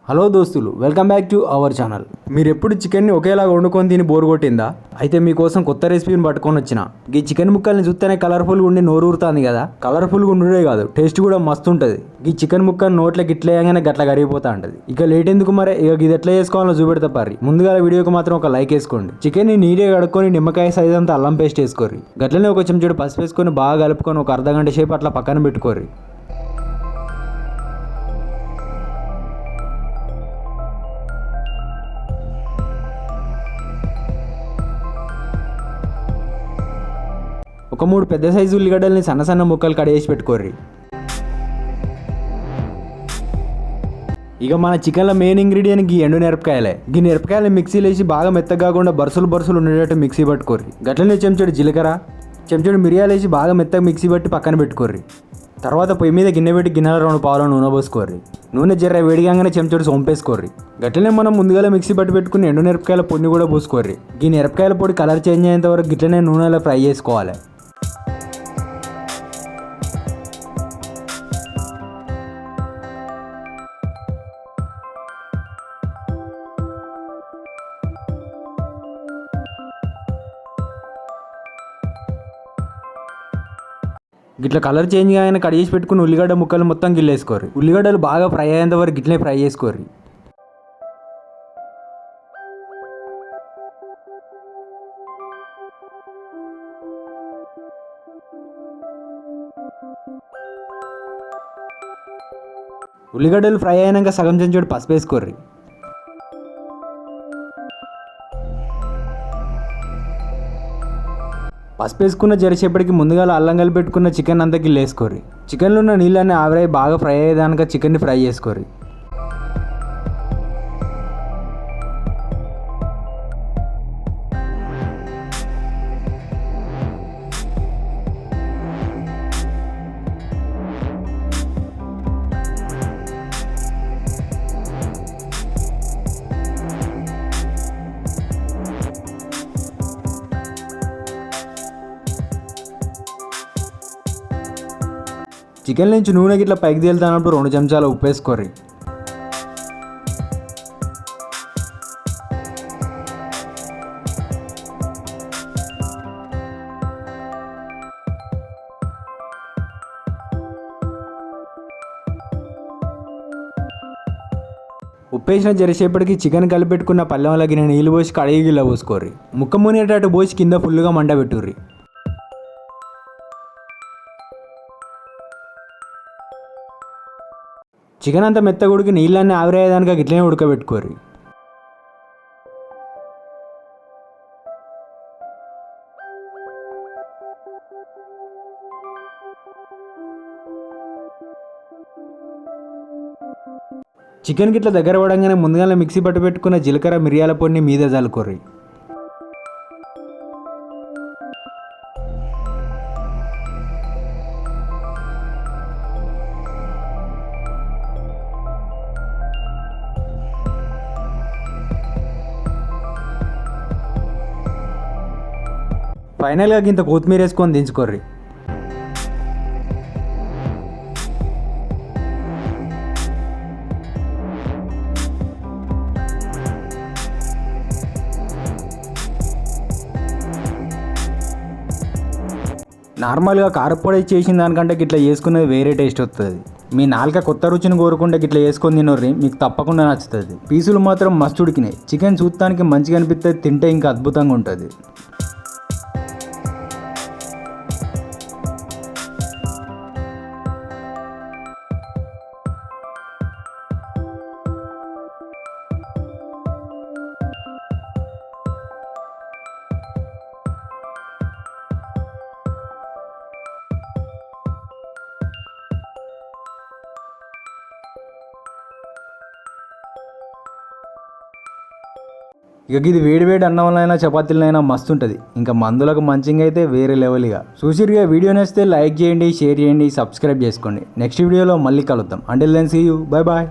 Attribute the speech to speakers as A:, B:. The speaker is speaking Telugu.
A: హలో దోస్తులు, welcome back to our channel. మీరు ఎప్పుడు చికెన్ని ఒకేలాగా వండుకొని తిని బోర్ కొట్టిందా? అయితే మీకోసం కొత్త రెసిపీని పట్టుకొని వచ్చిన. ఈ చికెన్ ముక్కల్ని చూస్తేనే కలర్ఫుల్గా ఉండి నోరు ఊరుతుంది కదా. కలర్ఫుల్గా ఉండే కాదు, టేస్ట్ కూడా మస్తు ఉంటుంది. ఈ చికెన్ ముక్కని నోట్లకి ఇట్లేయగానే గట్ల కరిగిపోతా ఉంటుంది. ఇక లేట్ ఎందుకు మరి, ఇక ఇది ఎట్లా చేసుకోవాలో చూపెడతా పారి. ముందుగా వీడియోకి మాత్రం ఒక లైక్ వేసుకోండి. చికెన్ని నీట్గా కడుక్కొని నిమ్మకాయ సైజ్ అంతా అల్లం పేస్ట్ వేసుకోర్రి. గట్లనే ఒక చెంచాడు పసుపు వేసుకొని బాగా కలుపుకొని ఒక అర్ధగంట సేపు అట్లా పక్కన పెట్టుకోర్రి. ఒక 3 పెద్ద సైజు ఉల్లిగడ్డల్ని సన్న సన్న ముక్కలు కడిగేసి పెట్టుకోర్రి. ఇక మన చికెన్లో మెయిన్ ఇంగ్రీడియంట్ గీ ఎండు మిరపకాయలే. గీ మిరపకాయలు మిక్సీలో వేసి బాగా మెత్తగా కాకుండా బరుసులు ఉండేటట్టు మిక్సీ పట్టుకోర్రి. గట్లనే చెంచాడు జీలకర్ర, చెంచాడు మిరియాలు వేసి బాగా మెత్తగా మిక్సీ పట్టి పక్కన పెట్టుకోర్రి. తర్వాత పొయ్యి మీద గిన్నె పెట్టి గిన్నెలో 2 పావుల నూనె పోసుకోర్రి. నూనె జర్ర వేడిగానే చెంచాడు సోంపేసుకోర్రి. గట్లనే మనం ముందుగా మిక్సీ పట్టి పెట్టుకుని ఎండు మిరపకాయల పొడిని కూడా పోసుకోర్రి. ఈ మిరపకాయల పొడి కలర్ చేంజ్ అయ్యేంత వరకు గిట్లనే నూనెలో ఫ్రై చేసుకోవాలి. గిట్ల కలర్ చేంజ్ అయినా కట్ చేసి పెట్టుకుని ఉల్లిగడ్డ ముక్కలు మొత్తం గిల్లేసుకోరు. ఉల్లిగడ్డలు బాగా ఫ్రై అయ్యేంత వరకు గిట్లనే ఫ్రై చేసుకోరు. ఉల్లిగడ్డలు ఫ్రై అయినాక సగం చెంచాడు పసుపు వేసుకోర్రి. పసుపు వేసుకున్న జరసేపటికి ముందుగా అల్లం కలిపి పెట్టుకున్న చికెన్ అంతా గిల్లేసుకోర్రి. చికెన్లో ఉన్న నీళ్ళని ఆవిరై బాగా ఫ్రై అయ్యేదానిక చికెన్ని ఫ్రై చేసుకోర్రి. చికెన్ నుంచి నూనె గిట్ల పైకి తేలుతున్నప్పుడు 2 చెంచాల ఉప్పు వేసుకోర్రి. ఉప్పు వేసిన జరసేపటికి చికెన్ కలిపెట్టుకున్న పళ్ళెంలో గిన్నె నీళ్ళు పోసి కడిగి గిల్ల పోసుకోర్రి. ముక్క మునిగేటట్టు పోసి కింద ఫుల్గా మంట పెట్టుర్రి. చికెన్ అంతా మెత్తగా ఉడికి నీళ్ళన్నీ ఆవిరయ్యేదానిక గిట్లనే ఉడకబెట్టుకోర్రి. చికెన్ గిట్ల దగ్గర పడంగానే ముందుగానే మిక్సీ పట్టు పెట్టుకున్న జీలకర్ర మిరియాల పొడిని మీద చల్లుకోర్రి. ఫైనల్గా ఇంత కొత్తిమీర వేసుకొని దించుకోర్రి. నార్మల్గా కారపొడి చేసిన దానికంటే గిట్లా చేసుకునేది వేరే టేస్ట్ వస్తుంది. మీ నాలుక కొత్త రుచిని కోరుకుంటే గిట్లా చేసుకొని తినర్రి, మీకు తప్పకుండా నచ్చుతుంది. పీసులు మాత్రం మస్తు ఉడికినాయి. చికెన్ చూడటానికి మంచిగా అనిపిస్తుంది, తింటే ఇంకా అద్భుతంగా ఉంటుంది. ఇక ఇది వేడి అన్నంలో చపాతీలైనా మస్తు ఉంటుంది. ఇంకా మందులకు మంచిగా అయితే వేరే లెవెల్గా. చూసిరుగా వీడియో నచ్చితే లైక్ చేయండి, షేర్ చేయండి, సబ్స్క్రైబ్ చేసుకోండి. నెక్స్ట్ వీడియోలో మళ్ళీ కలుద్దాం. Until then see you, bye bye.